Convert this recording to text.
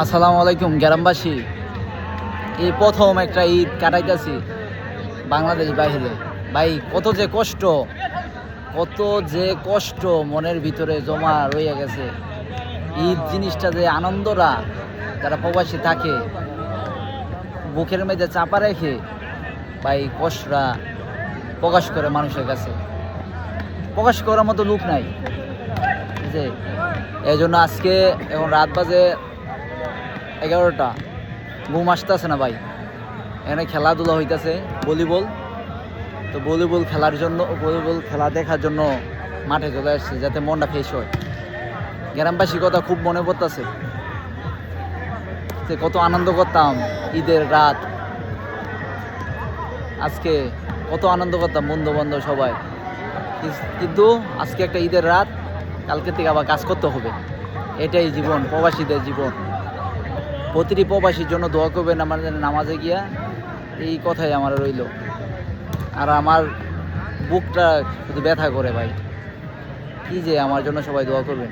আসসালামু আলাইকুম গ্রামবাসী। এই প্রথম একটা ঈদ কাটাইতেছি বাংলাদেশ বাইরে। ভাই কত যে কষ্ট, কত যে কষ্ট মনের ভিতরে জমা রয়ে গেছে। ঈদ জিনিসটা যে আনন্দরা যারা প্রবাসী থাকে বুকের মধ্যে চাপা রেখে ভাই কষ্টরা প্রকাশ করে মানুষের কাছে, প্রকাশ করার মতো লোক নাই। যে এই জন্য আজকে এখন রাত বাজে 11টা, ঘুম আসতেছে না ভাই। এখানে খেলাধুলা হইতেছে ভলিবল, তো ভলিবল খেলার জন্য, ভলিবল খেলা দেখার জন্য মাঠে চলে আসছে যাতে মনটা ফ্রেশ হয়। গ্রামবাসীর কথা খুব মনে পড়তেছে যে কত আনন্দ করতাম ঈদের রাত। আজকে কত আনন্দ করতাম বন্ধু বান্ধব সবাই, কিন্তু আজকে একটা ঈদের রাত, কালকে থেকে আবার কাজ করতে হবে। এটাই জীবন, প্রবাসীদের জীবন। প্রতিটি প্রবাসীর জন্য দোয়া করবেন আমাদের নামাজে গিয়া, এই কথাই আমার রইল। আর আমার বুকটা শুধু ব্যথা করে ভাই, কি যে আমার জন্য সবাই দোয়া করবেন।